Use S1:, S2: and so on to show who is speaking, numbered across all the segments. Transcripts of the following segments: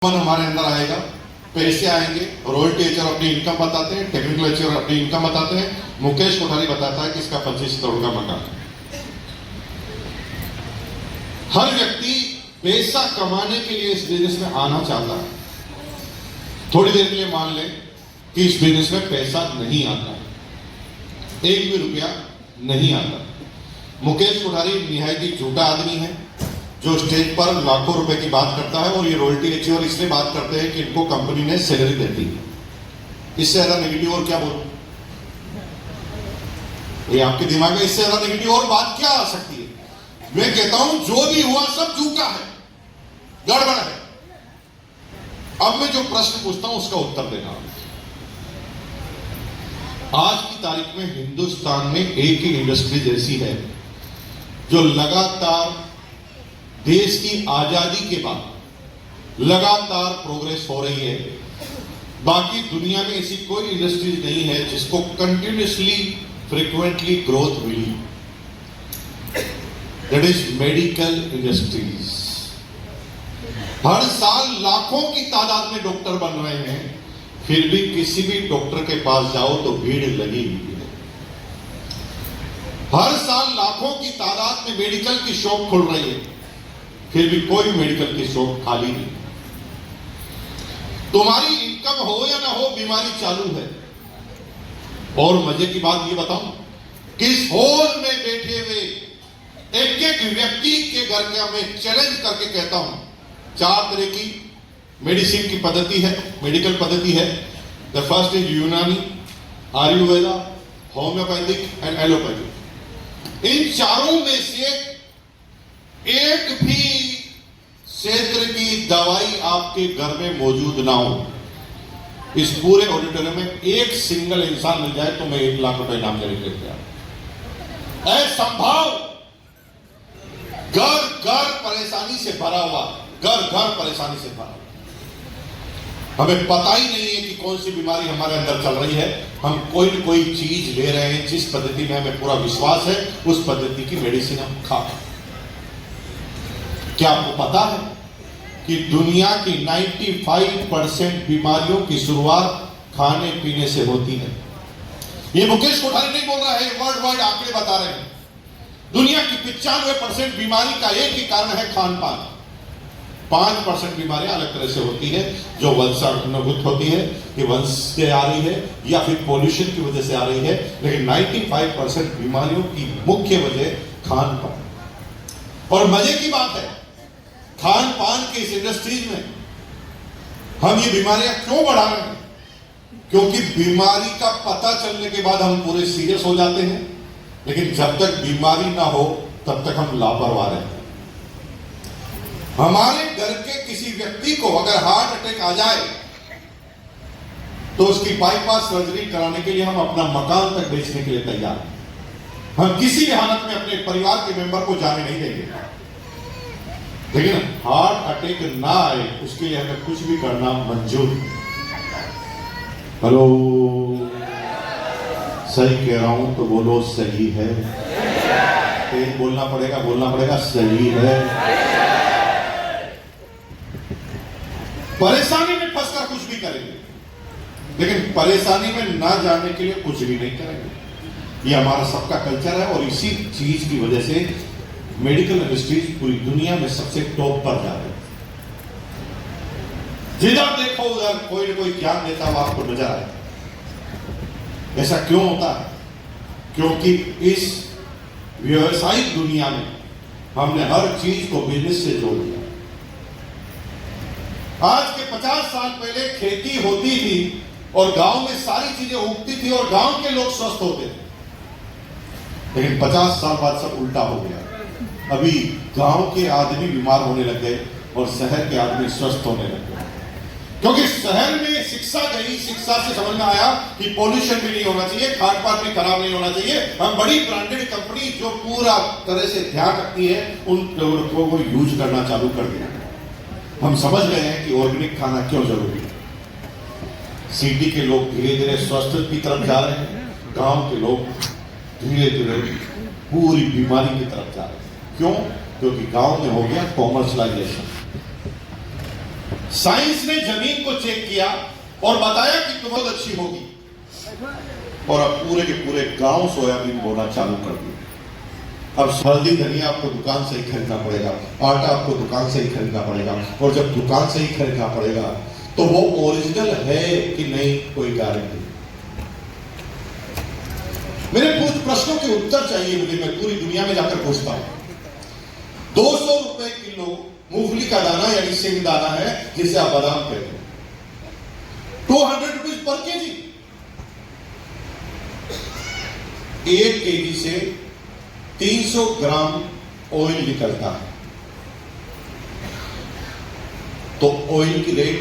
S1: हमारे अंदर आएगा, पैसे आएंगे, रॉयल्टी एचआर अपनी इनकम बताते हैं, टेक्निकल एचआर अपनी इनकम बताते हैं, मुकेश कोठारी बताता है कि इसका 25 करोड़ का मकान। हर व्यक्ति पैसा कमाने के लिए इस बिजनेस में आना चाहता है। थोड़ी देर के लिए मान लें कि इस बिजनेस में पैसा नहीं आता, एक भी रुपया नहीं आता। मुकेश कोठारी निहायती झूठा आदमी है जो स्टेज पर लाखों रुपए की बात करता है, और ये रॉयल्टी एचआर इसलिए बात करते हैं कि इनको कंपनी ने सैलरी देती है। इससे ज्यादा नेगेटिव और क्या बोलूं? ये आपके दिमाग में इससे ज्यादा नेगेटिव और बात क्या आ सकती है? मैं कहता हूं जो भी हुआ सब झूठा है, गड़बड़ है। अब मैं जो प्रश्न पूछता हूं उसका उत्तर देना। आज की तारीख में हिंदुस्तान में एक ही इंडस्ट्री जैसी है जो लगातार देश की आजादी के बाद लगातार प्रोग्रेस हो रही है। बाकी दुनिया में ऐसी कोई इंडस्ट्री नहीं है जिसको कंटिन्यूसली फ्रीक्वेंटली ग्रोथ मिली। That is medical industries. हर साल लाखों की तादाद में डॉक्टर बन रहे हैं, फिर भी किसी भी डॉक्टर के पास जाओ तो भीड़ लगी हुई है। हर साल लाखों की तादाद में मेडिकल की शॉप खुल रही है, फिर भी कोई मेडिकल की शॉप खाली नहीं। तुम्हारी इनकम हो या ना हो, बीमारी चालू है। और मजे की बात ये बताऊं, किस हॉल में बैठे हुए एक एक व्यक्ति के घर का मैं चैलेंज करके कहता हूं, 4 तरह की मेडिसिन की पद्धति है, मेडिकल पद्धति है। द फर्स्ट इज यूनानी, आयुर्वेदा, होम्योपैथिक एंड एलोपैथिक। इन चारों में से एक भी क्षेत्र की दवाई आपके घर में मौजूद ना हो, इस पूरे ऑडिटोरियम में एक सिंगल इंसान मिल जाए तो मैं 1 लाख रुपए इनाम लेके गया। असंभव। घर घर परेशानी से भरा हुआ, घर घर परेशानी से भरा हुआ। हमें पता ही नहीं है कि कौन सी बीमारी हमारे अंदर चल रही है। हम कोई न कोई चीज ले रहे हैं, जिस पद्धति में हमें पूरा विश्वास है उस पद्धति की मेडिसिन हम खा। क्या आपको पता है कि दुनिया की 95% बीमारियों की शुरुआत खाने पीने से होती है? ये मुकेश कोठारी नहीं बोल रहा है, वर्ल्ड वाइड आंकड़े बता रहे हैं। दुनिया की 95% बीमारी का एक ही कारण है खान पान। 5% बीमारियां अलग तरह से होती है जो वंशानुगत होती है, कि वंश से आ रही है या फिर पॉल्यूशन की वजह से आ रही है, लेकिन 95% बीमारियों की मुख्य वजह खान पान। और मजे की बात है, खान पान के इस इंडस्ट्रीज में हम ये बीमारियां क्यों बढ़ा रहे हैं? क्योंकि बीमारी का पता चलने के बाद हम पूरे सीरियस हो जाते हैं, लेकिन जब तक बीमारी ना हो तब तक हम लापरवाह रहते हैं। हमारे घर के किसी व्यक्ति को अगर हार्ट अटैक आ जाए तो उसकी बाईपास सर्जरी कराने के लिए हम अपना मकान तक बेचने के लिए तैयार हैं। हम किसी भी हालत में अपने परिवार के मेंबर को जाने नहीं देंगे, लेकिन हार्ट अटैक ना आए उसके लिए हमें कुछ भी करना मंजूर। हेलो, सही कह रहा हूं तो बोलो सही है। तेज बोलना पड़ेगा, सही है। परेशानी में फंसकर कुछ भी करेंगे, लेकिन परेशानी में ना जाने के लिए कुछ भी नहीं करेंगे। ये हमारा सबका कल्चर है, और इसी चीज की वजह से मेडिकल इंडस्ट्रीज पूरी दुनिया में सबसे टॉप पर जा रहे हैं। जिधर देखो उधर कोई न कोई ज्ञान देता हुआ आपको नजर आए। ऐसा क्यों होता है? क्योंकि इस व्यवसायिक दुनिया में हमने हर चीज को बिजनेस से जोड़ दिया। आज के 50 साल पहले खेती होती थी और गांव में सारी चीजें उगती थी और गांव के लोग स्वस्थ होते थे, लेकिन 50 साल बाद सब उल्टा हो गया। अभी गांव के आदमी बीमार होने लग गए और शहर के आदमी स्वस्थ होने लग गए, क्योंकि शहर में शिक्षा गई, शिक्षा से समझ में आया कि पॉल्यूशन भी नहीं होना चाहिए, खान पान भी खराब नहीं होना चाहिए। हम बड़ी ब्रांडेड कंपनी जो पूरा तरह से ध्यान रखती है उन प्रोडक्टों को यूज करना चालू कर दिया। हम समझ गए हैं कि ऑर्गेनिक खाना क्यों जरूरी है। सिटी के लोग धीरे धीरे स्वस्थ की तरफ जा रहे हैं, गांव के लोग धीरे धीरे पूरी बीमारी की तरफ जा रहे हैं। क्यों? क्योंकि गांव में हो गया कॉमर्शलाइजेशन। साइंस ने जमीन को चेक किया और बताया कि तुम बहुत अच्छी होगी, और अब पूरे के पूरे गांव सोयाबीन बोना चालू कर दिया। अब हल्दी धनिया आपको दुकान से ही खरीदना पड़ेगा, आटा आपको दुकान से ही खरीदना पड़ेगा, और जब दुकान से ही खरीदना पड़ेगा तो वो ओरिजिनल है कि नहीं कोई गारंटी। मेरे कुछ प्रश्नों के उत्तर चाहिए मुझे, मैं पूरी दुनिया में जाकर पूछता हूं। 200 रुपए किलो मूंगफली का दाना यानी सिंग दाना है जिसे आप बादाम कहते हैं, 200 रुपीज पर केजी। 1 केजी से 300 ग्राम ऑयल निकलता है, तो ऑयल की रेट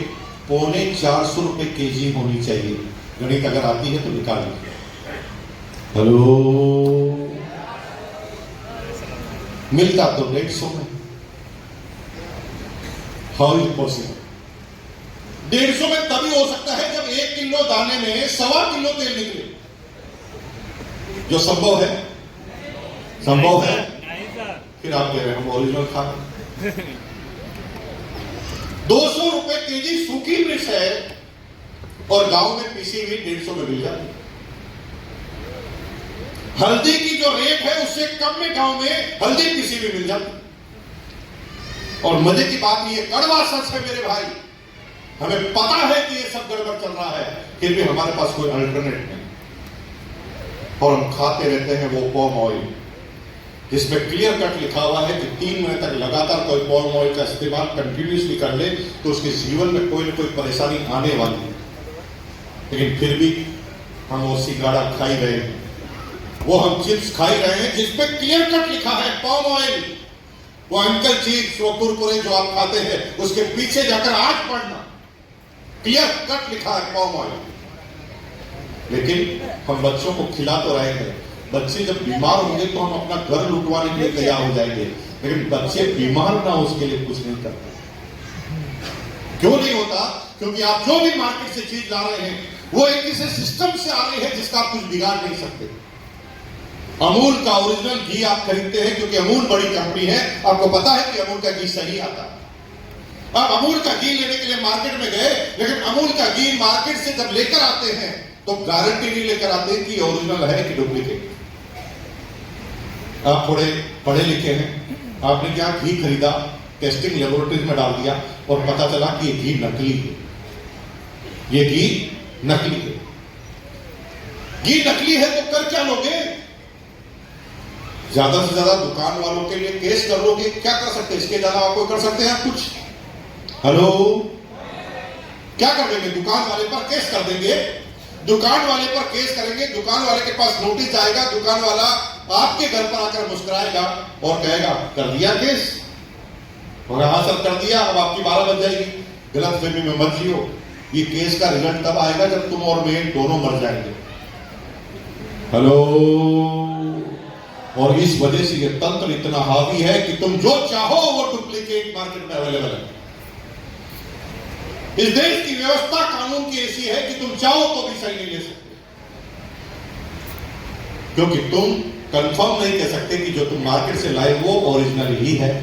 S1: 350 रुपए केजी होनी चाहिए। गणित अगर आती है तो निकाल लीजिए। हेलो, मिलता तो 150 में। How is possible? 150 में तभी हो सकता है जब 1 किलो दाने में 1.25 किलो तेल निकले, जो संभव है। संभव है? फिर आप कह रहे हैं हम ओरिजिनल खा रहे हैं। 200 रुपए केजी सूखी मिर्च है और गांव में पीसी हुई 150 में मिल जाती है। हल्दी की जो रेट है उससे कम में गांव में हल्दी पीसी हुई मिल जाती है। और मजे की बात ये कड़वा सच है मेरे भाई, हमें पता है कि ये सब गड़बड़ चल रहा है, फिर भी हमारे पास कोई अल्टरनेट नहीं, और हम खाते रहते हैं वो पॉम ऑयल, जिसमें क्लियर कट लिखा हुआ है कि 3 महीने तक लगातार कोई पॉम ऑयल का इस्तेमाल कंटिन्यूसली कर ले तो उसके जीवन में कोई न कोई परेशानी आने वाली है। लेकिन फिर भी हम वो सिगाड़ा खा ही रहे हैं, वो हम चिप्स खा ही रहे हैं जिसपे क्लियर कट लिखा है पॉम ऑयल। वो अंकल चिप्स, वो कुरकुरे जो आप खाते हैं उसके पीछे जाकर आज पढ़ना, क्लियर कट लिखा है पॉम ऑयल। लेकिन हम बच्चों को खिला तो रहे हैं, बच्चे जब बीमार होंगे तो हम अपना घर लुटवाने के लिए तैयार हो जाएंगे, लेकिन बच्चे बीमार ना हो उसके लिए कुछ नहीं करते। क्यों नहीं होता? क्योंकि आप जो भी मार्केट से चीज ला रहे हैं वो एक ऐसे सिस्टम से आ रही है जिसका आप कुछ बिगाड़ नहीं सकते। अमूल का ओरिजिनल घी आप खरीदते हैं क्योंकि अमूल बड़ी कंपनी है, आपको पता है कि अमूल का घी सही आता है। आप अमूल का घी लेने के लिए मार्केट में गए, लेकिन अमूल का घी मार्केट से जब लेकर आते हैं तो गारंटी नहीं लेकर आते कि ओरिजिनल है कि डुप्लीकेट। आप थोड़े पढ़े लिखे हैं, आपने क्या घी खरीदा, टेस्टिंग लेबोरेटरीज में डाल दिया और पता चला कि ये घी नकली है। ये घी नकली है। घी नकली है तो कर क्या लोगे? ज्यादा से ज्यादा दुकान वालों के लिए केस कर लोगे। क्या कर सकते हैं? इसके अलावा कोई कर सकते हैं आप कुछ? हेलो, क्या कर देंगे? दुकान वाले पर केस कर देंगे। दुकान वाले पर केस करेंगे, दुकान वाले के पास नोटिस आएगा, दुकान वाला आपके घर पर आकर मुस्कुराएगा और कहेगा कर दिया केस, और हाँ सर कर दिया, अब आपकी 12 बज जाएगी। गलत फहमी में मत जियो, ये केस का रिजल्ट तब आएगा जब तुम और मैं दोनों मर जाएंगे। हेलो, और इस वजह से ये तंत्र इतना हावी है कि तुम जो चाहो वो डुप्लीकेट मार्केट में अवेलेबल है। इस देश की व्यवस्था कानून की ऐसी है कि तुम चाहो तो भी सही नहीं ले सकते, क्योंकि तुम कंफर्म नहीं कह सकते कि जो तुम मार्केट से लाए वो ओरिजिनल ही है।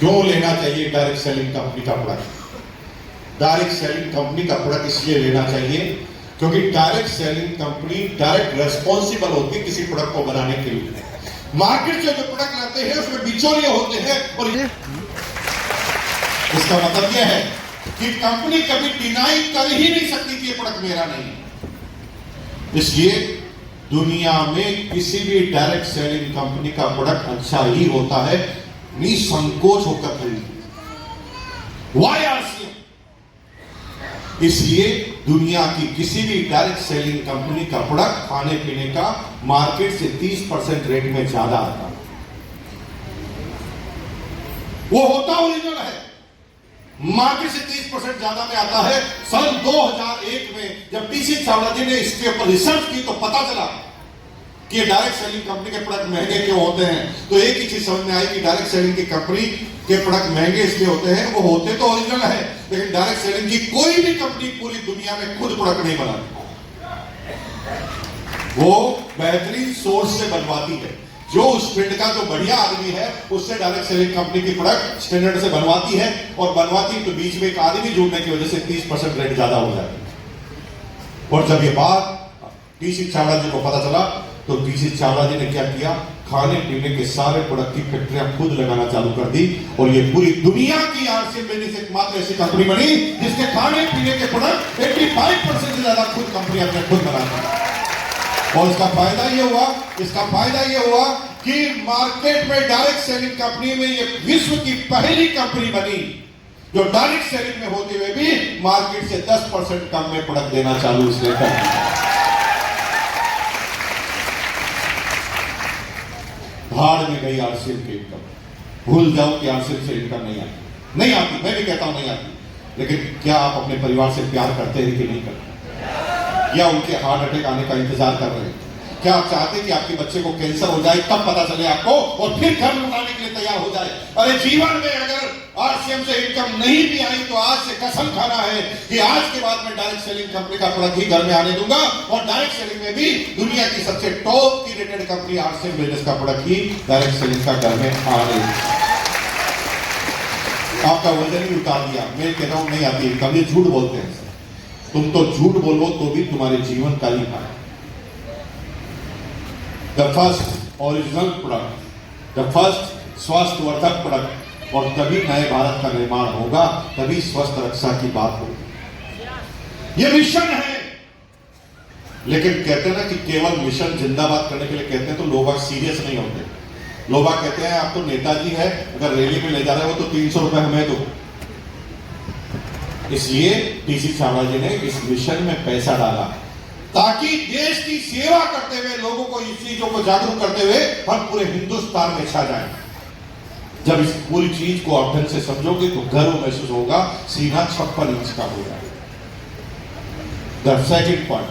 S1: क्यों लेना चाहिए डायरेक्ट सेलिंग कंपनी का प्रोडक्ट? डायरेक्ट सेलिंग कंपनी का प्रोडक्ट इसलिए लेना चाहिए क्योंकि direct selling company direct responsible होती है किसी प्रोडक्ट को बनाने के लिए। मार्केट से जो प्रोडक्ट लाते हैं उसमें बिचौलिए होते हैं, और इसका मतलब यह है कि कंपनी कभी डिनाई कर ही नहीं सकती कि ये प्रोडक्ट मेरा नहीं है। इसलिए दुनिया में किसी भी डायरेक्ट सेलिंग कंपनी का प्रोडक्ट अच्छा ही होता है, निसंकोच होकर खरीदिए। Why RCM? इसलिए दुनिया की किसी भी डायरेक्ट सेलिंग कंपनी का प्रोडक्ट खाने पीने का मार्केट से 30% रेट में ज्यादा आता है। वो होता ओरिजिनल है, मार्केट से 30% ज्यादा में आता है। सन 2001 में जब टीसी चावला जी ने इसके ऊपर रिसर्च की तो पता चला कि ये डायरेक्ट सेलिंग कंपनी के प्रोडक्ट महंगे क्यों होते हैं। तो एक ही चीज समझ में आई कि डायरेक्ट सेलिंग की कंपनी के प्रोडक्ट महंगे इसलिए होते हैं, वो होते तो ओरिजिनल है, लेकिन डायरेक्ट सेलिंग की कोई भी कंपनी पूरी दुनिया में खुद प्रोडक्ट नहीं बनाती, वो बेहतरीन सोर्स से बनवाती है। जो उस फील्ड का जो बढ़िया आदमी है उससे डायरेक्ट सेलिंग कंपनी की प्रोडक्ट स्टैंडर्ड से बनवाती है, और बनवाती तो बीच में एक आदमी जुड़ने की वजह से 30% रेट ज्यादा हो जाती है। और जब ये बात टीसी चावड़ा जी को पता चला तो टीसी चावड़ा जी ने क्या किया, खाने पीने के सारे प्रोडक्ट की फैक्ट्रियां खुद लगाना चालू कर दी, और ये पूरी दुनिया की आरसीएम बिजनेस एकमात्र ऐसी कंपनी बनी जिसके खाने पीने के प्रोडक्ट 85% से ज्यादा खुद कंपनी अपने खुद बनाती है। और इसका फायदा ये हुआ कि मार्केट में डायरेक्ट सेलिंग कंपनी में ये विश्व की पहली कंपनी बनी जो डायरेक्ट सेलिंग में होते हुए भी मार्केट से 10% कम में प्रोडक्ट देना चालू इसने कर दिया। भाड़ में गई आरसीएम की इनकम, भूल जाओ कि आरसीएम से इनकम नहीं आती, मैं भी कहता हूं नहीं आती, लेकिन क्या आप अपने परिवार से प्यार करते हैं कि नहीं करते, या उनके हार्ट अटैक आने का इंतजार कर रहे हैं? क्या आप चाहते हैं कि आपके बच्चे को कैंसर हो जाए तब पता चले आपको और फिर घर लौटाने के लिए तैयार हो जाए? अरे जीवन में अगर आरसीएम से इनकम नहीं भी आई तो आज से कसम खाना है कि आज के बाद मैं डायरेक्ट सेलिंग कंपनी का प्रोडक्ट ही घर में आने दूंगा, और डायरेक्ट सेलिंग में भी दुनिया की सबसे टॉप की रेटेड कंपनी आरसीएम बिजनेस का प्रोडक्ट ही डायरेक्ट सेलिंग का घर में आने। आपका वजन ही उतार दिया। मैं कहता हूं नहीं आती इनकम, ये झूठ बोलते हैं। तुम तो झूठ बोलो तो भी तुम्हारे जीवन का ही है। The first original product, the first स्वास्थ्यवर्धक प्रोडक्ट, और तभी नए भारत का निर्माण होगा, तभी स्वस्थ रक्षा की बात होगी। यह मिशन है। लेकिन कहते हैं ना कि केवल मिशन जिंदाबाद करने के लिए कहते हैं तो लोग सीरियस नहीं होते। लोग कहते हैं आप तो नेताजी है, अगर रैली में ले जा रहे हो तो 300 रुपए हमें दो। इसलिए टीसी चावड़ा जी ने इस मिशन में पैसा डाला ताकि देश की सेवा करते हुए, लोगों को इस चीजों को जागरूक करते हुए हम पूरे हिंदुस्तान में छा जाएं। जब इस पूरी चीज को आप ढंग से समझोगे तो गर्व महसूस होगा, सीना 56 इंच का होगा। द सेकंड पॉइंट,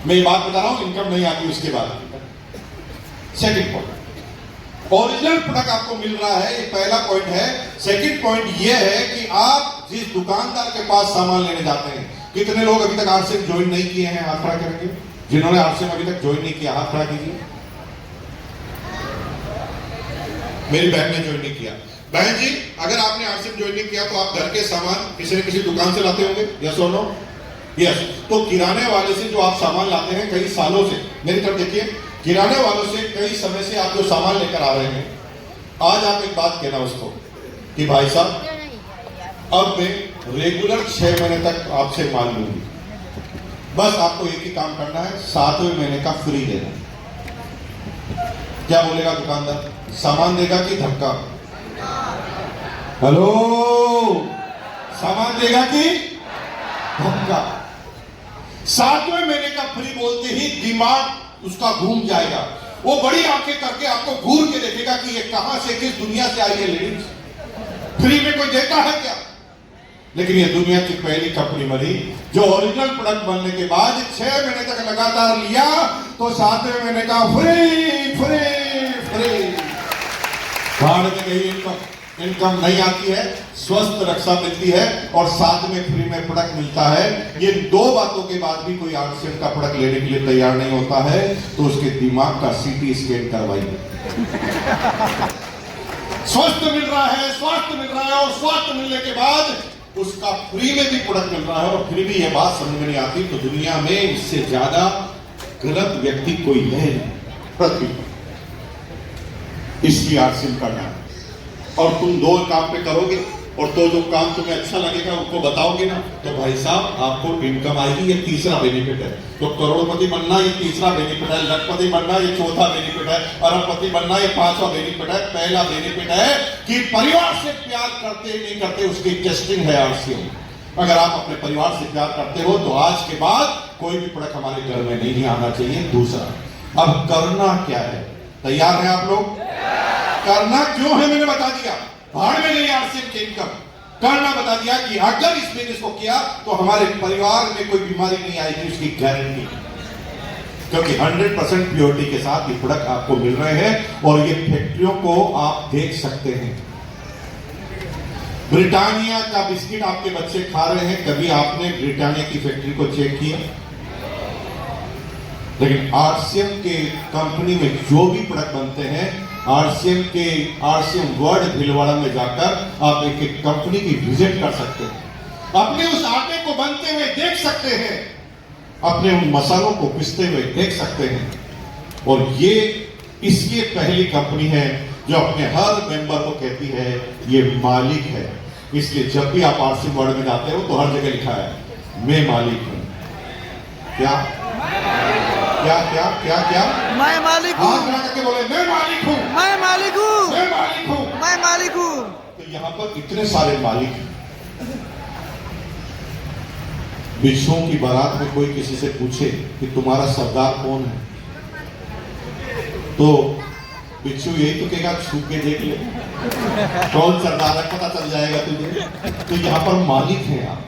S1: मैं ये बात बता रहा हूं इनकम नहीं आती उसके बाद। सेकंड पॉइंट, ओरिजिनल प्रोडक्ट आपको मिल रहा है, ये पहला पॉइंट है। सेकंड पॉइंट ये है कि आप जिस दुकानदार के पास सामान लेने जाते हैं, कितने लोग अभी तक आरसीएम ज्वाइन नहीं किए हैं? हाथ खड़ा करेंगे। जिन्होंने आरसीएम अभी तक ज्वाइन नहीं किया हाथ खड़ा कीजिए। मेरी बहन ने ज्वाइन नहीं किया। बहन जी, अगर आपने आरसीएम ज्वाइन नहीं किया तो आप घर के सामान किसी न किसी दुकान से लाते होंगे, यस और नो? यस। तो किराने वाले से जो आप सामान लाते हैं कई सालों से, मेरी तरफ देखिए, किराने वालों से कई समय से आप जो सामान लेकर आ रहे हैं, आज आप एक बात कहना उसको कि भाई साहब अब मैं रेगुलर 6 महीने तक आपसे माल लूंगी, बस आपको एक ही काम करना है, 7वें महीने का फ्री देना। क्या बोलेगा दुकानदार? सामान देगा कि धक्का? हेलो, सामान देगा कि धक्का? 7वें महीने का फ्री बोलते ही दिमाग उसका घूम जाएगा। वो बड़ी आंखें करके आपको घूर के देखेगा कि ये कहां से, किस दुनिया से आई है लेडीज, फ्री में कोई देता है क्या? लेकिन ये दुनिया की पहली कंपनी बनी जो ओरिजिनल प्रोडक्ट बनने के बाद 6 महीने तक लगातार लिया तो 7वें महीने का फ्री फ्री फ्री। भाड़ में कहीं इनकम नहीं आती है, स्वस्थ रक्षा मिलती है और साथ में फ्री में प्रोडक्ट मिलता है। ये दो बातों के बाद भी कोई आरसीएम का प्रोडक्ट लेने के लिए तैयार नहीं होता है तो उसके दिमाग का सीटी स्कैन करवाइए। स्वस्थ मिल रहा है, स्वास्थ्य मिल रहा है, और स्वास्थ्य मिलने के बाद उसका फ्री में भी प्रोडक्ट मिल रहा है और फिर भी यह बात समझ में नहीं आती तो दुनिया में इससे ज्यादा गलत व्यक्ति कोई है पृथ्वी पर। इसकी आरसीएम करना है और तुम दो काम पे करोगे और तो जो काम तुम्हें अच्छा लगेगा उनको बताओगे ना तो भाई साहब आपको इनकम आएगी। ये तीसरा बेनिफिट है। तो करोड़पति बनना ये तीसरा बेनिफिट है, लखपति बनना ये चौथा बेनिफिट है, अरबपति बनना ये 5वां बेनिफिट है। पहला बेनिफिट है कि परिवार से प्यार करते नहीं करते उसकी टेस्टिंग है आरसीएम। अगर आप अपने परिवार से प्यार करते हो तो आज के बाद कोई भी प्रोडक्ट हमारे घर में नहीं आना चाहिए। दूसरा, अब करना क्या है? तैयार है आप लोग? करना क्यों है मैंने बता दिया। भाड़ में नहीं आरसीएम की इनकम, करना बता दिया कि अगर इस बिजनेस को किया तो हमारे परिवार में कोई बीमारी नहीं आएगी, उसकी गारंटी। क्योंकि 100% प्योरिटी के साथ ये प्रोडक्ट आपको मिल रहे हैं और ये फैक्ट्रियों को आप देख सकते हैं। ब्रिटानिया का बिस्किट आपके बच्चे खा रहे हैं, कभी आपने ब्रिटानिया की फैक्ट्री को चेक किया? लेकिन आरसीएम के कंपनी में जो भी प्रोडक्ट बनते हैं, आरसीएम वर्ल्ड भीलवाड़ा में जाकर आप एक एक कंपनी की विजिट कर सकते हैं, अपने उस आटे को बनते हुए देख सकते हैं, अपने उन मसालों को पिसते हुए देख सकते हैं। और ये इसकी पहली कंपनी है जो अपने हर मेंबर को कहती है ये मालिक है। इसलिए जब भी आप आरसीएम वर्ल्ड में जाते हो तो हर जगह लिखा है मैं मालिक हूं। क्या क्या क्या क्या क्या
S2: मैं मालिक हूँ,
S1: हाथ लगा के बोले मैं मालिक हूं,
S2: मैं मालिक हूँ,
S1: मैं मालिक हूं।
S2: मैं मालिक हूँ।
S1: तो यहां पर इतने सारे मालिक हैं। बिच्छुओं की बारात में कोई किसी से पूछे कि तुम्हारा सरदार कौन है, तो बिच्छू यही तो कहेगा छू के देख ले कौन सरदार है, पता चल जाएगा तुझे। तो यहां पर मालिक है आप,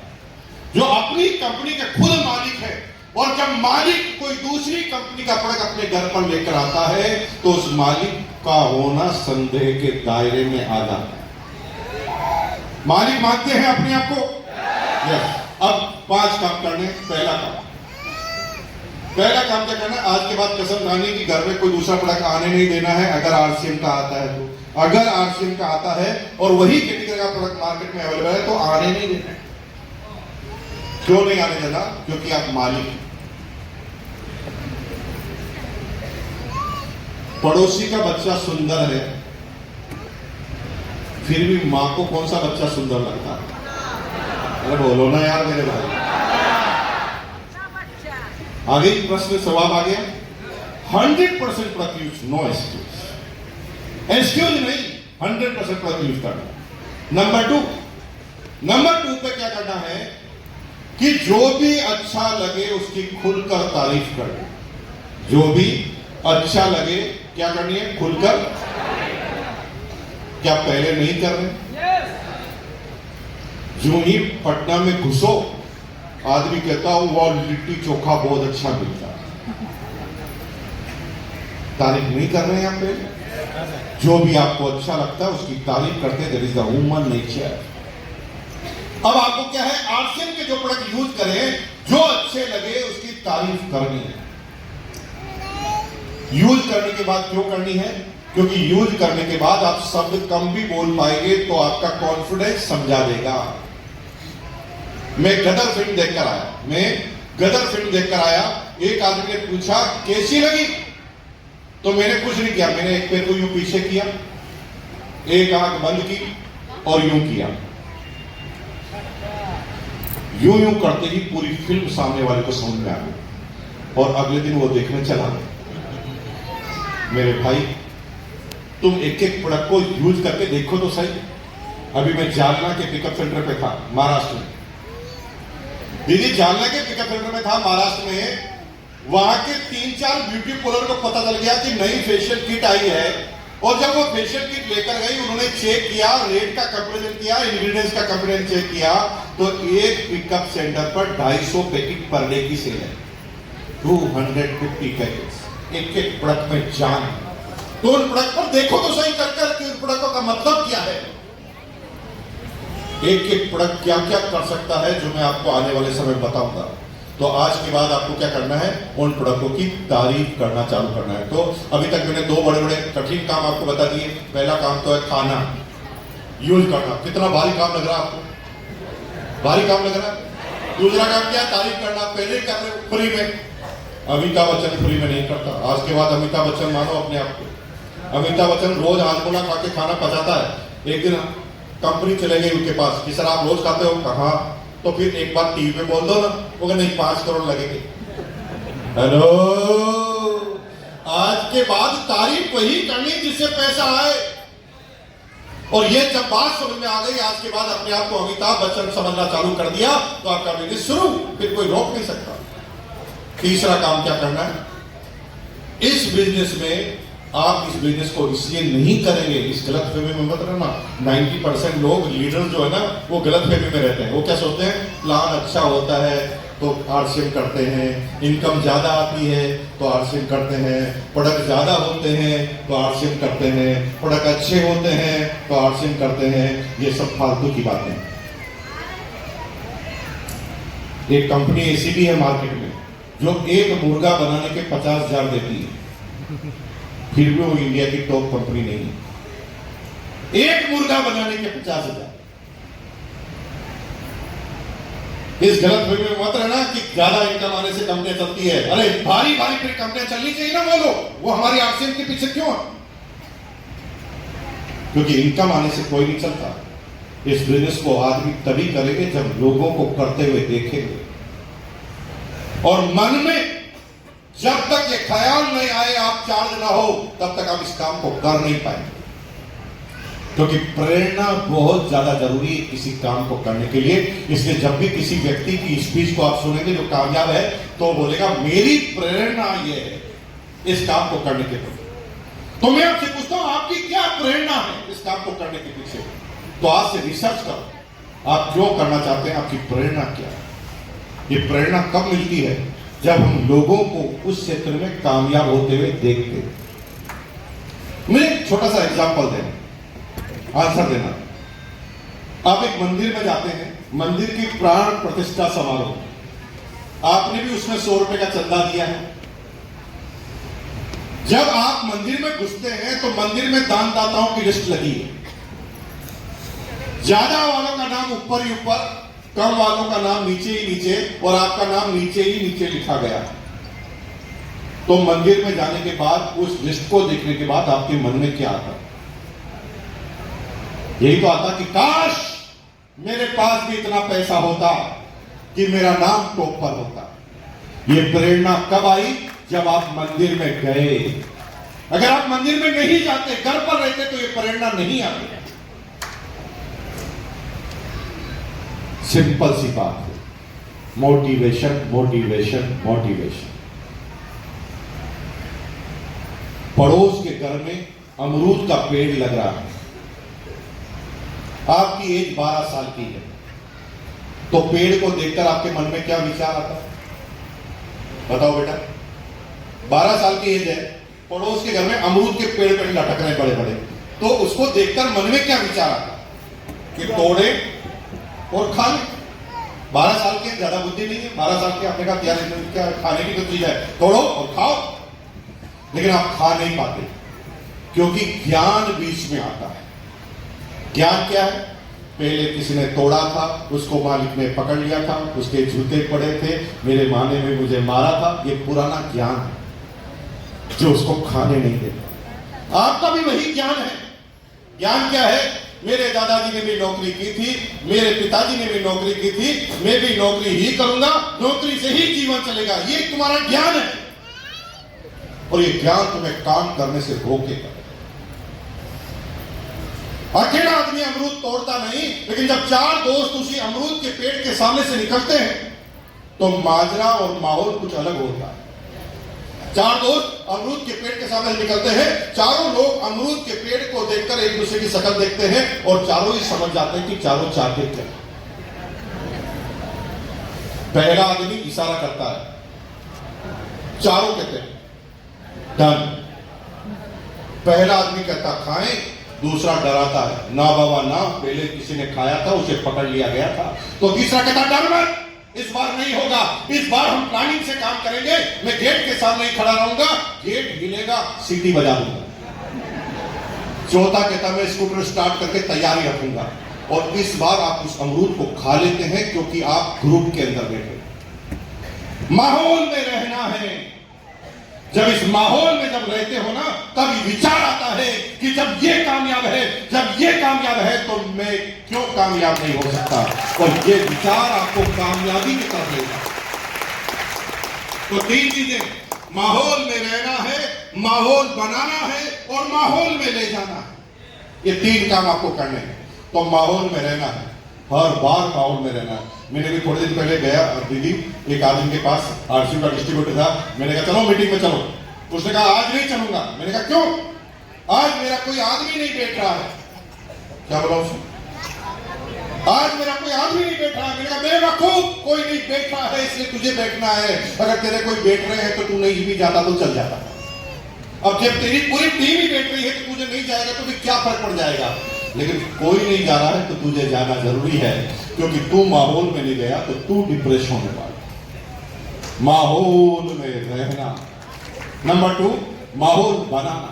S1: जो अपनी कंपनी के खुद मालिक है। और जब मालिक कोई दूसरी कंपनी का प्रोडक्ट अपने घर पर लेकर आता है तो उस मालिक का होना संदेह के दायरे में आ जाता है। मालिक मानते हैं अपने आप को? यस। अब 5 काम करने। पहला काम क्या करना है? आज के बाद कसम खानी कि घर में कोई दूसरा प्रोडक्ट आने नहीं देना है। अगर आरसीएम का आता है तो, अगर आरसीएम का आता है और वही कैटेगरी का प्रोडक्ट मार्केट में अवेलेबल है तो आने नहीं देना है। क्यों नहीं आने देना? क्योंकि आप मालिक। पड़ोसी का बच्चा सुंदर है, फिर भी मां को कौन सा बच्चा सुंदर लगता है? अरे बोलो ना यार मेरे भाई। आगे प्रश्न जवाब आ गया। 100% प्रोडक्ट यूज, नो एक्सक्यूज नहीं, 100% प्रोडक्ट यूज करना। नंबर टू पे क्या करना है कि जो भी अच्छा लगे उसकी खुलकर तारीफ करनी। जो भी अच्छा लगे क्या करनी है? खुलकर। क्या पहले नहीं कर रहे? जो ही पटना में घुसो आदमी कहता हूं वो लिट्टी चोखा बहुत अच्छा मिलता है, तारीफ नहीं कर रहे हैं आप पहले? जो भी आपको अच्छा लगता है उसकी तारीफ करते हैं, that is the human nature. अब आपको क्या है? आरसीएम के जो प्रोडक्ट यूज करें, जो अच्छे लगे उसकी तारीफ करनी है। यूज करने के बाद क्यों करनी है? क्योंकि यूज करने के बाद आप शब्द कम भी बोल पाएंगे तो आपका कॉन्फिडेंस समझा देगा। मैं गदर फिल्म देखकर आया, एक आदमी ने पूछा कैसी लगी, तो मैंने कुछ नहीं किया, मैंने एक पैर को यूं पीछे किया, एक आंख बंद की और यूं किया। यूं करते ही पूरी फिल्म सामने वाले को समझ में आ गई और अगले दिन वो देखने चला। मेरे भाई तुम एक एक प्रोडक्ट को यूज करके देखो तो सही। अभी मैं जालना के पिकअप सेंटर पे था महाराष्ट्र में। दीदी जालना के पिकअप सेंटर में था महाराष्ट्र में, वहां के 3-4 ब्यूटी पार्लर को पता चल गया कि नई फेशियल किट आई है। और जब वो फेशियल किट लेकर गई, उन्होंने चेक किया, रेट का कंपैरिजन किया, इंग्रेडिएंट्स का कंपैरिजन चेक किया, तो एक पिकअप सेंटर पर 250 पैकेट पर डे की सेल है। 250 पैकेट्स, एक एक प्रोडक्ट में जान है। तो उन प्रोडक्ट पर देखो तो सही कर कि उन प्रोडक्टों का मतलब क्या है। एक एक प्रोडक्ट क्या क्या कर सकता है जो मैं आपको आने वाले समय बताऊंगा। तो आज के बाद आपको क्या करना है? उन प्रोडक्टों की तारीफ करना चालू करना है। तो अभी तक मैंने 2 बड़े बड़े कठिन काम आपको बता दिए। पहला काम तो है खाना यूज करना। कितना भारी काम लग रहा है आपको? भारी काम लग रहा है। दूसरा काम क्या? तारीफ करना। पहले कर रहे हो फ्री में। अमिताभ बच्चन फ्री में नहीं करता। आज के बाद अमिताभ बच्चन मानो अपने आप को। अमिताभ बच्चन रोज हाजमोला खा के खाना पचाता है। एक दिन कंपनी चले गई उनके पास कि सर आप रोज खाते हो? कहा। तो फिर एक बार टीवी पे बोल दो ना, वो नहीं 5 करोड़ लगेंगे। हेलो, आज के बाद तारीफ वही करनी जिससे पैसा आए। और ये जब बात समझ में आ गई, आज के बाद अपने आप को अमिताभ बच्चन समझना चालू कर दिया तो आपका बिजनेस शुरू, फिर कोई रोक नहीं सकता। तीसरा काम क्या करना है? इस बिजनेस में आप इस बिजनेस को इसलिए नहीं करेंगे, इस गलत फहमी में मत रहना। 90% लोग लीडर जो है ना वो गलत फहमी में रहते हैं। वो क्या सोचते हैं? प्लान अच्छा होता है तो आरसीएम करते हैं, इनकम ज्यादा आती है तो आरसीएम करते हैं, प्रोडक्ट ज्यादा होते हैं तो आरसीएम करते हैं, प्रोडक्ट अच्छे होते हैं तो आरसीएम करते हैं। ये सब फालतू की बातें हैं। एक कंपनी ऐसी भी है मार्केट में जो एक मुर्गा बनाने के 50,000 देती है, फिर भी वो इंडिया की टॉप कंपनी नहीं है। एक मुर्गा बनाने के 50,000। इस गलत फहमी में मत रहना कि ज्यादा इनकम आने से कंपनियां चलती है। अरे भारी भारी फिर कंपनियां चलनी चाहिए ना, बोलो वो हमारी आरसीएम के पीछे क्यों है? क्योंकि इनकम आने से कोई नहीं चलता। इस बिजनेस को आदमी तभी करेंगे जब लोगों को करते हुए देखेंगे, और मन में जब तक ये ख्याल नहीं आए आप चार्ज ना हो, तब तक आप इस काम को कर नहीं पाएंगे। क्योंकि प्रेरणा बहुत ज्यादा जरूरी है किसी काम को करने के लिए। इसलिए जब भी किसी व्यक्ति की स्पीच को आप सुनेंगे जो कामयाब है, तो बोलेगा मेरी प्रेरणा ये है इस काम को करने के लिए। तो मैं आपसे पूछता हूं, आपकी क्या प्रेरणा है इस काम को करने के पीछे? तो आज से रिसर्च करो, आप क्यों करना चाहते हैं, आपकी प्रेरणा क्या है। ये प्रेरणा कब मिलती है? जब हम लोगों को उस क्षेत्र में कामयाब होते हुए देखते हैं। मुझे एक छोटा सा एग्जांपल दें, आंसर देना। आप एक मंदिर में जाते हैं, मंदिर की प्राण प्रतिष्ठा समारोह, आपने भी उसमें 100 रुपए का चंदा दिया है। जब आप मंदिर में घुसते हैं तो मंदिर में दानदाताओं की लिस्ट लगी है। ज्यादा वालों का नाम ऊपर ही ऊपर, कम वालों का नाम नीचे ही नीचे, और आपका नाम नीचे ही नीचे लिखा गया। तो मंदिर में जाने के बाद उस लिस्ट को देखने के बाद आपके मन में क्या आता? यही तो आता कि काश मेरे पास भी इतना पैसा होता कि मेरा नाम टॉप पर होता। ये प्रेरणा कब आई? जब आप मंदिर में गए। अगर आप मंदिर में नहीं जाते, घर पर रहते, तो ये प्रेरणा नहीं आती। सिंपल सी बात है, मोटिवेशन मोटिवेशन मोटिवेशन। पड़ोस के घर में अमरूद का पेड़ लग रहा है, आपकी एज 12 साल की है, तो पेड़ को देखकर आपके मन में क्या विचार आता? बताओ बेटा, 12 साल की एज है, पड़ोस के घर में अमरूद के पेड़ पे लटक रहे बड़े बड़े, तो उसको देखकर मन में क्या विचार आता? कि तोड़े और खा ले। 12 साल के ज्यादा बुद्धि नहीं है, 12 साल के आपने कहा क्या खाने की तो चीज है, तोड़ो और खाओ। लेकिन आप खा नहीं पाते क्योंकि ज्ञान बीच में आता है। ज्ञान क्या है? पहले किसी ने तोड़ा था, उसको मालिक ने पकड़ लिया था, उसके जूते पड़े थे, मेरे माँ ने भी मुझे मारा था। ये पुराना ज्ञान है जो उसको खाने नहीं देता। आपका भी वही ज्ञान है। ज्ञान क्या है? मेरे दादाजी ने भी नौकरी की थी, मेरे पिताजी ने भी नौकरी की थी, मैं भी नौकरी ही करूंगा, नौकरी से ही जीवन चलेगा। ये तुम्हारा ज्ञान है, और ये ज्ञान तुम्हें काम करने से रोकेगा। अकेला आदमी अमरूद तोड़ता नहीं, लेकिन जब 4 दोस्त उसी अमरूद के पेड़ के सामने से निकलते हैं तो माजरा और माहौल कुछ अलग होता है। 4 दोस्त अमरूद के पेड़ के सामने से निकलते हैं, चारों लोग अमरूद के पेड़ को देखकर एक दूसरे की शक्ल देखते हैं और चारों ही समझ जाते हैं कि चारों चाहते क्या। पहला आदमी इशारा करता है, चारों कहते हैं डन। पहला आदमी कहता खाएं, दूसरा डराता है, ना बाबा ना, पहले किसी ने खाया था, उसे पकड़ लिया गया था। तो तीसरा कहता डर मत, इस बार नहीं होगा, इस बार हम प्लानिंग से काम करेंगे, मैं गेट के सामने ही खड़ा रहूंगा, गेट हिलेगा सीटी बजा दूंगा। चौथा कहता मैं स्कूटर स्टार्ट करके तैयारी रखूंगा। और इस बार आप उस अमरूद को खा लेते हैं क्योंकि आप ग्रुप के अंदर बैठे। माहौल में रहना है। जब इस माहौल में जब रहते हो ना, तब विचार आता है कि जब ये कामयाब है, जब ये कामयाब है, तो मैं क्यों कामयाब नहीं हो सकता। और ये विचार आपको कामयाबी की तरफ लेगा। तो 3 चीजें, माहौल में रहना है, माहौल बनाना है और माहौल में ले जाना है। ये 3 काम आपको करने हैं। तो माहौल में रहना है, हर बार माहौल में रहना है। मैंने भी थोड़े दिन पहले गया दिल्ली, एक आदमी के पास, आरसीयू का डिस्ट्रीब्यूटर था। मैंने कहा चलो मीटिंग में चलो। उसने कहा आज नहीं चलूंगा। मैंने कहा क्यों? आज मेरा कोई आदमी नहीं बैठ रहा है। क्या बोला उसने? आज मेरा कोई आदमी नहीं बैठ रहा है। मैंने कहा बेवकूफ, कोई नहीं बैठ रहा है इसलिए तुझे बैठना है। अगर तेरे कोई बैठ रहे हैं तो तू नहीं भी जाता तो चल जाता। अब जब तेरी पूरी टीम ही बैठ रही है तो तुझे नहीं जाएगा तो फिर क्या फर्क पड़ जाएगा। लेकिन कोई नहीं जा रहा है तो तुझे जाना जरूरी है, क्योंकि तू माहौल में नहीं गया तो तू डिप्रेस होने वाला। माहौल में रहना। नंबर 2, माहौल बनाना।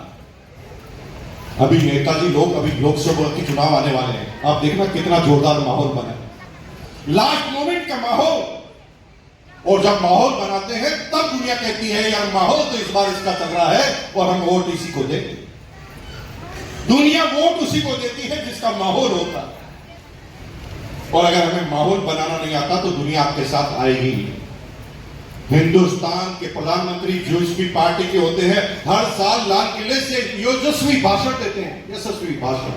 S1: अभी नेताजी लोग, अभी लोकसभा के चुनाव आने वाले हैं, आप देखना कितना जोरदार माहौल बना है, लास्ट मोमेंट का माहौल। और जब माहौल बनाते हैं तब दुनिया कहती है यार माहौल तो इस बार इसका चल रहा है और हम वोट इसी को देंगे। दुनिया वोट उसी को देती है जिसका माहौल होता है। और अगर हमें माहौल बनाना नहीं आता तो दुनिया आपके साथ आएगी नहीं। हिंदुस्तान के प्रधानमंत्री जो इसकी पार्टी के होते हैं, हर साल लाल किले से यशस्वी भाषण देते हैं, यशस्वी भाषण,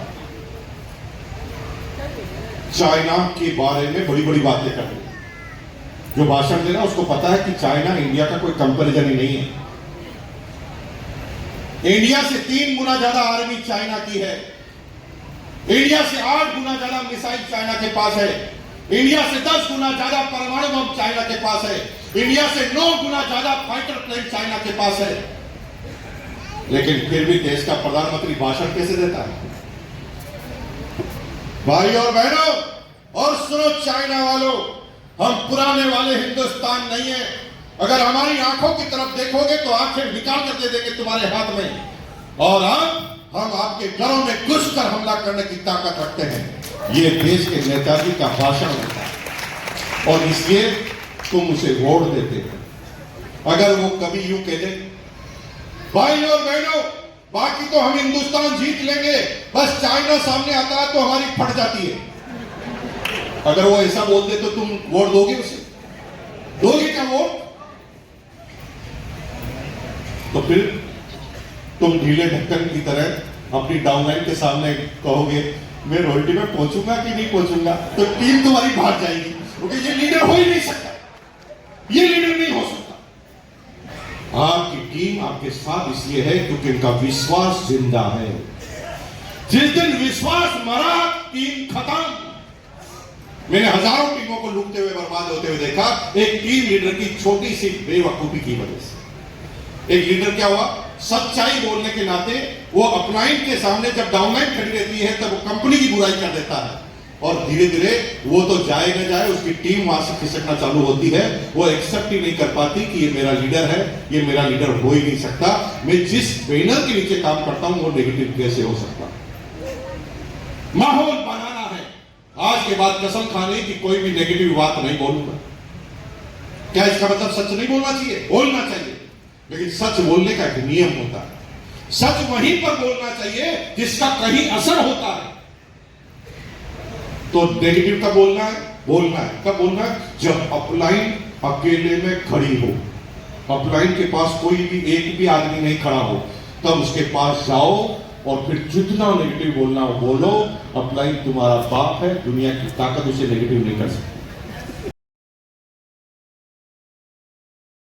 S1: चाइना के बारे में बड़ी बड़ी बातें करते हैं। जो भाषण देना उसको पता है कि चाइना इंडिया का कोई कंपैरिजन ही नहीं है। इंडिया से 3 गुना ज्यादा आर्मी चाइना की है, इंडिया से 8 गुना ज्यादा मिसाइल चाइना के पास है, इंडिया से 10 गुना ज्यादा परमाणु बम चाइना के पास है, इंडिया से 9 गुना ज्यादा फाइटर प्लेन चाइना के पास है। लेकिन फिर भी देश का प्रधानमंत्री भाषण कैसे देता है? भाई और बहनों, और सुनो चाइना वालों, हम पुराने वाले हिंदुस्तान नहीं है। अगर हमारी आंखों की तरफ देखोगे तो आंखें निकाल कर दे देंगे तुम्हारे हाथ में, और हम आपके घरों में घुसकर हमला करने की ताकत रखते हैं। ये देश के नेताजी का भाषण होता है और इसलिए तुम उसे वोट देते हो। अगर वो कभी यूं कह दे, भाई और बहनों बाकी तो हम हिंदुस्तान जीत लेंगे, बस चाइना सामने आता है तो हमारी फट जाती है, अगर वो ऐसा बोल दे तो तुम वोट दोगे उसे? दोगे क्या वोट? तो फिर तुम ढीले ढक्कन की तरह अपनी डाउनलाइन के सामने कहोगे मैं रोटी में पहुंचूंगा कि नहीं पहुंचूंगा, तो टीम तुम्हारी भाग जाएगी, क्योंकि ये लीडर हो ही नहीं सकता, ये लीडर नहीं हो सकता। आपकी टीम आपके साथ इसलिए है क्योंकि इनका विश्वास जिंदा है। जिस दिन विश्वास मरा टीम खत्म। मैंने हजारों टीमों को लूटते हुए बर्बाद होते हुए देखा, एक टीम लीडर की छोटी सी बेवकूफी की वजह से। एक लीडर क्या हुआ, सच्चाई बोलने के नाते वो अपलाइन के सामने जब डाउनलाइन खड़ी रहती है तब वो कंपनी की बुराई कर देता है, और धीरे धीरे वो तो जाए न जाए उसकी टीम वहां से खिसकना चालू होती है। वो एक्सेप्ट ही नहीं कर पाती कि ये मेरा लीडर है, ये मेरा लीडर हो ही नहीं सकता, मैं जिस बैनर के नीचे काम करता हूं वो नेगेटिव कैसे हो सकता। माहौल बनाना है। आज के बाद कसम खाने की कोई भी नेगेटिव बात नहीं बोलूंगा। क्या इसका मतलब सच नहीं बोलना चाहिए? बोलना चाहिए, लेकिन सच बोलने का एक नियम होता है। सच वहीं पर बोलना चाहिए जिसका कहीं असर होता है। तो नेगेटिव कब बोलना है? बोलना है कब बोलना है? जब अपलाइन अकेले में खड़ी हो, अपलाइन के पास कोई भी एक भी आदमी नहीं खड़ा हो, तब उसके पास जाओ और फिर जितना नेगेटिव बोलना हो बोलो। अपलाइन तुम्हारा बाप है, दुनिया की ताकत उसे नेगेटिव नहीं कर सकती।